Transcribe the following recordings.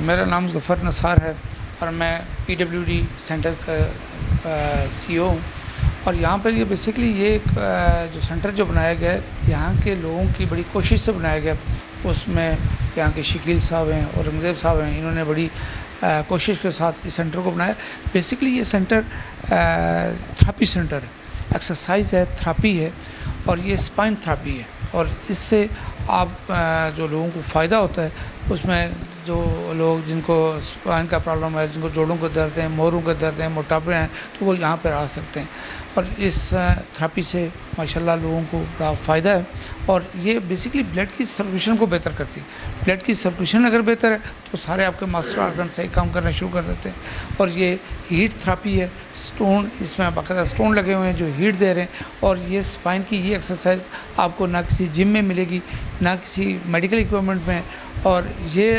मेरा नाम ज़फ़र नसार है और मैं पीडब्ल्यूडी सेंटर का सीईओ हूँ। और यहाँ पर ये बेसिकली ये एक जो सेंटर जो बनाया गया है, यहाँ के लोगों की बड़ी कोशिश से बनाया गया। उसमें यहाँ के शकील साहब हैं, औरंगज़ेब साहब हैं, इन्होंने बड़ी कोशिश के साथ इस सेंटर को बनाया। बेसिकली ये सेंटर थेरेपी सेंटर है, एक्सरसाइज है, थेरेपी है और ये स्पाइन थेरेपी है। और इससे आप जो लोगों को फ़ायदा होता है, उसमें जो लोग जिनको स्पाइन का प्रॉब्लम है, जिनको जोड़ों का दर्द है, मोरों का दर्द है, मोटापे हैं, तो वो यहाँ पर आ सकते हैं। और इस थेरेपी से माशाल्लाह लोगों को बड़ा फ़ायदा है। और ये बेसिकली ब्लड की सर्कुलेशन को बेहतर करती है। ब्लड की सर्कुलेशन अगर बेहतर है तो सारे आपके मास्टर ऑर्गन सही काम करना शुरू कर देते हैं। और ये हीट थेरेपी है, स्टोन, इसमें बाकायदा स्टोन लगे हुए हैं जो हीट दे रहे हैं। और ये स्पाइन की ये एक्सरसाइज आपको ना किसी जिम में मिलेगी, ना किसी मेडिकल इक्विपमेंट में। और ये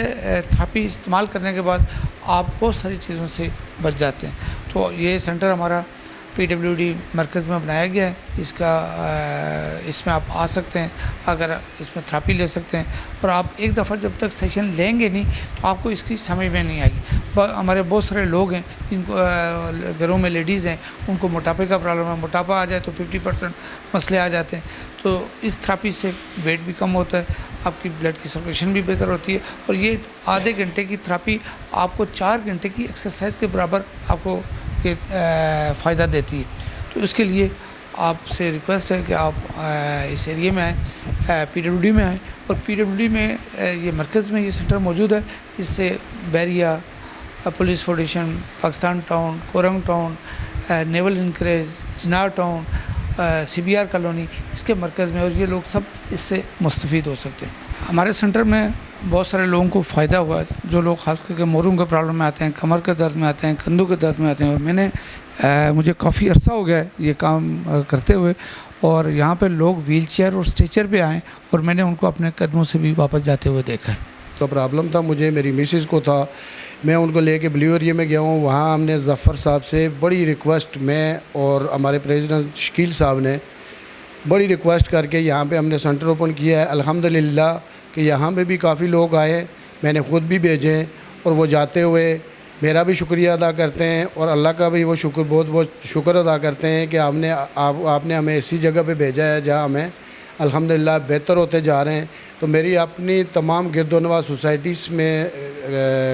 थेरेपी इस्तेमाल करने के बाद आप बहुत सारी चीज़ों से बच जाते हैं। तो ये सेंटर हमारा पीडब्ल्यूडी मरकज़ में बनाया गया है। इसमें आप आ सकते हैं, अगर इसमें थेरेपी ले सकते हैं। और आप एक दफ़ा जब तक सेशन लेंगे नहीं तो आपको इसकी समझ में नहीं आएगी। हमारे बहुत सारे लोग हैं जिनको घरों में लेडीज़ हैं, उनको मोटापे का प्रॉब्लम है, मोटापा आ जाए तो 50% मसले आ जाते हैं। तो इस थेरेपी से वेट भी कम होता है, आपकी ब्लड की सर्कुलेशन भी बेहतर होती है। और ये आधे घंटे की थेरेपी आपको 4 घंटे की एक्सरसाइज के बराबर आपको ये फ़ायदा देती है। तो इसके लिए आपसे रिक्वेस्ट है कि आप इस एरिया में आएँ, पीडब्ल्यूडी में आएँ। और पीडब्ल्यूडी में ये मरकज़ में ये सेंटर मौजूद है। इससे Bairia, police foundation, Pakistan town, Korang town, naval anchorage, Chinar town, CBR colony, इसके मरकज़ में, और ये लोग सब इससे मुस्तफ़ीद हो सकते हैं। हमारे सेंटर में बहुत सारे लोगों को फ़ायदा हुआ है। जो लोग ख़ास करके मोरों के प्रॉब्लम में आते हैं, कमर के दर्द में आते हैं, कंधों के दर्द में आते हैं। और मुझे काफ़ी अरसा हो गया है ये काम करते हुए। और यहाँ पे लोग व्हील चेयर और स्ट्रेचर पे आए और मैंने उनको अपने कदमों से भी वापस जाते हुए देखा है। तो प्रॉब्लम था मुझे, मेरी मिसेज़ को था, मैं उनको लेके ब्लू एरिया में गया हूँ। वहाँ हमने ज़फ़र साहब से बड़ी रिक्वेस्ट, मैं और हमारे प्रेसिडेंट शकील साहब ने बड़ी रिक्वेस्ट करके यहाँ पे हमने सेंटर ओपन किया है। अल्हम्दुलिल्लाह कि यहाँ पे भी काफ़ी लोग आए हैं, मैंने ख़ुद भी भेजे हैं और वो जाते हुए मेरा भी शुक्रिया अदा करते हैं और अल्लाह का भी वो बहुत बहुत शुक्र अदा करते हैं कि आपने हमें ऐसी जगह पे भेजा है जहाँ हमें अल्हम्दुलिल्लाह बेहतर होते जा रहे हैं। तो मेरी अपनी तमाम गिरदोनवा सोसाइटीज़ में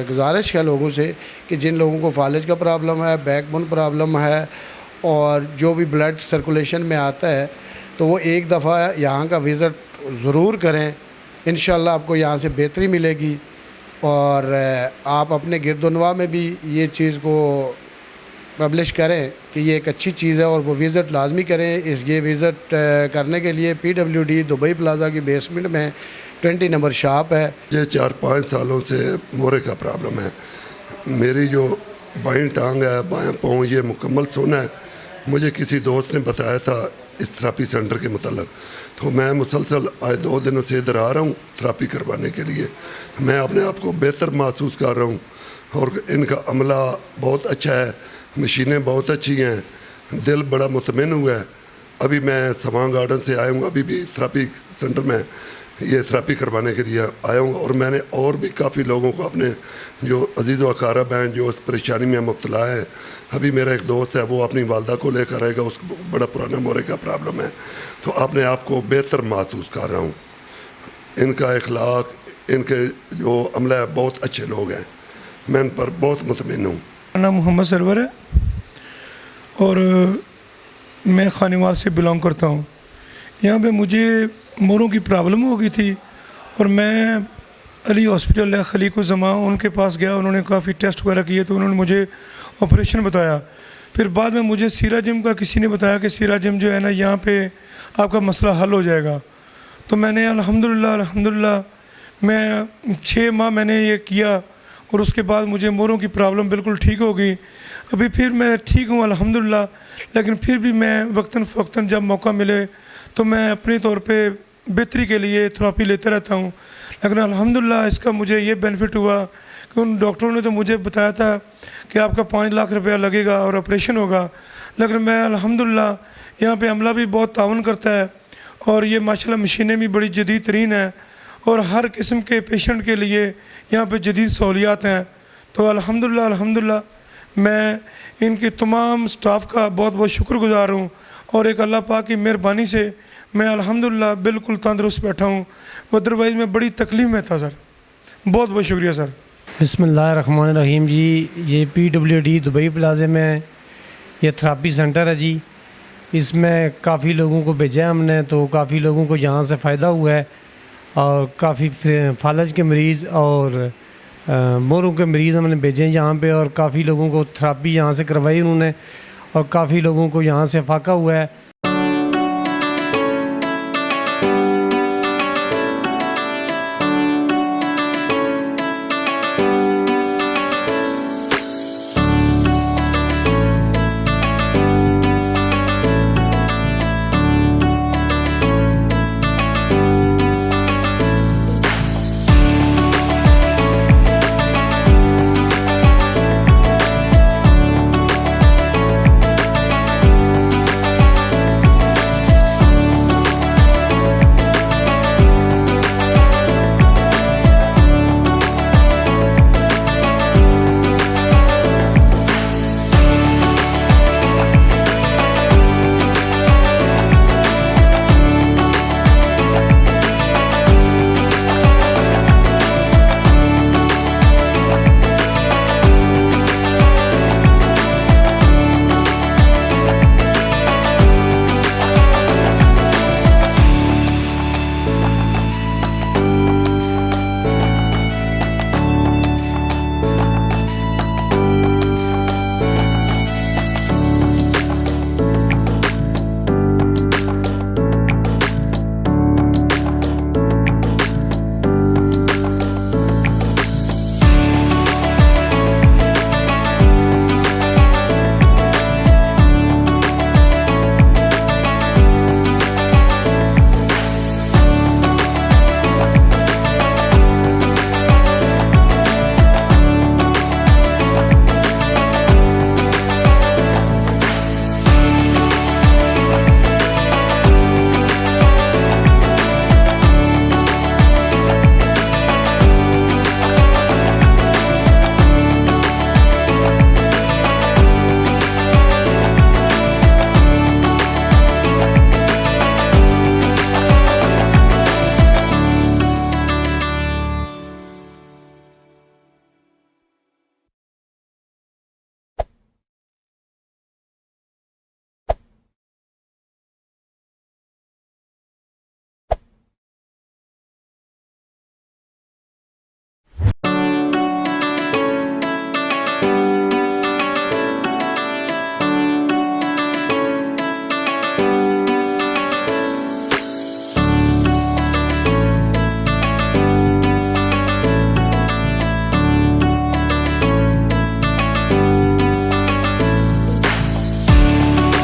गुजारिश है लोगों से कि जिन लोगों को फालिज का प्रॉब्लम है, बैकबोन प्रॉब्लम है और जो भी ब्लड सर्कुलेशन में आता है, तो वो एक दफ़ा यहाँ का विज़िट ज़रूर करें। इंशाल्लाह आपको यहाँ से बेहतरी मिलेगी। और आप अपने गिरदोनवा में भी ये चीज़ को पब्लिश करें कि ये एक अच्छी चीज़ है और वो विज़िट लाजमी करें। ये विज़िट करने के लिए पीडब्ल्यूडी दुबई प्लाजा की बेसमेंट में 20 नंबर शॉप है। ये 4-5 सालों से मोरे का प्रॉब्लम है। मेरी जो बाईं टांग है, बायां पाँव, ये मुकम्मल सोना है। मुझे किसी दोस्त ने बताया था इस थेरेपी सेंटर के मतलब, तो मैं मुसलसल आज 2 दिनों से इधर आ रहा हूँ थेरेपी करवाने के लिए। मैं अपने आप को बेहतर महसूस कर रहा हूँ और इनका अमला बहुत अच्छा है, मशीनें बहुत अच्छी हैं, दिल बड़ा मुतमिन हुआ है। अभी मैं सवांग गार्डन से आया हूँ, अभी भी थेरेपी सेंटर में ये थेरेपी करवाने के लिए आया हूँ। और मैंने और भी काफ़ी लोगों को, अपने जो अजीज़ व अकारब हैं जो इस परेशानी में मुब्तला है, अभी मेरा एक दोस्त है वो अपनी वालदा को लेकर आएगा, उसको बड़ा पुराना मोरे का प्रॉब्लम है, तो अपने आप को बेहतर महसूस कर रहा हूँ। इनका इखलाक, इनके जो अमला है, बहुत अच्छे लोग हैं, मैं इन पर बहुत मुतमिन हूँ। मेरा नाम मोहम्मद सरवर है और मैं खानेवाल से बिलोंग करता हूँ। यहाँ पे मुझे मोरों की प्रॉब्लम हो गई थी और मैं अली हॉस्पिटल है खलीको ज़मा, उनके पास गया। उन्होंने काफ़ी टेस्ट वगैरह किए तो उन्होंने मुझे ऑपरेशन बताया। फिर बाद में मुझे सीरा जिम का किसी ने बताया कि सीरा जिम जो है ना, यहाँ पे आपका मसला हल हो जाएगा। तो मैंने अल्हम्दुलिल्लाह मैं 6 माह मैंने ये किया और उसके बाद मुझे मोरों की प्रॉब्लम बिल्कुल ठीक हो गई। अभी फिर मैं ठीक हूँ अल्हम्दुलिल्लाह, लेकिन फिर भी मैं वक्तन फ़वक्तन जब मौका मिले तो मैं अपने तौर पे बेहतरी के लिए थेरेपी लेता रहता हूँ। लेकिन अल्हम्दुलिल्लाह इसका मुझे ये बेनिफिट हुआ कि उन डॉक्टरों ने तो मुझे बताया था कि आपका 5 लाख रुपया लगेगा और ऑपरेशन होगा, लेकिन मैं अल्हम्दुलिल्लाह यहाँ पे अमला भी बहुत ताउन करता है और ये माशाल्लाह मशीनें भी बड़ी जदीद तरीन है और हर किस्म के पेशेंट के लिए यहाँ पे जदीद सहूलियात हैं। तो अल्हम्दुलिल्लाह मैं इनके तमाम स्टाफ का बहुत बहुत शुक्रगुजार हूँ और एक अल्लाह पाक की मेहरबानी से मैं अल्हम्दुलिल्लाह बिल्कुल तंदुरुस्त बैठा हूँ। अदरवाइज़ मैं बड़ी तकलीफ़ में था सर। बहुत बहुत शुक्रिया सर। बिस्मिल्लाहिर्रहमानिर्रहीम जी, ये PWD दुबई प्लाज़े में ये थेरापी सेंटर है जी। इसमें काफ़ी लोगों को भेजा है हमने, तो काफ़ी लोगों को यहाँ से फ़ायदा हुआ है और काफ़ी फालज के मरीज़ और मोरों के मरीज़ हमने भेजे हैं यहाँ पे और काफ़ी लोगों को थेरापी यहाँ से करवाई उन्होंने और काफ़ी लोगों को यहाँ से फाका हुआ है।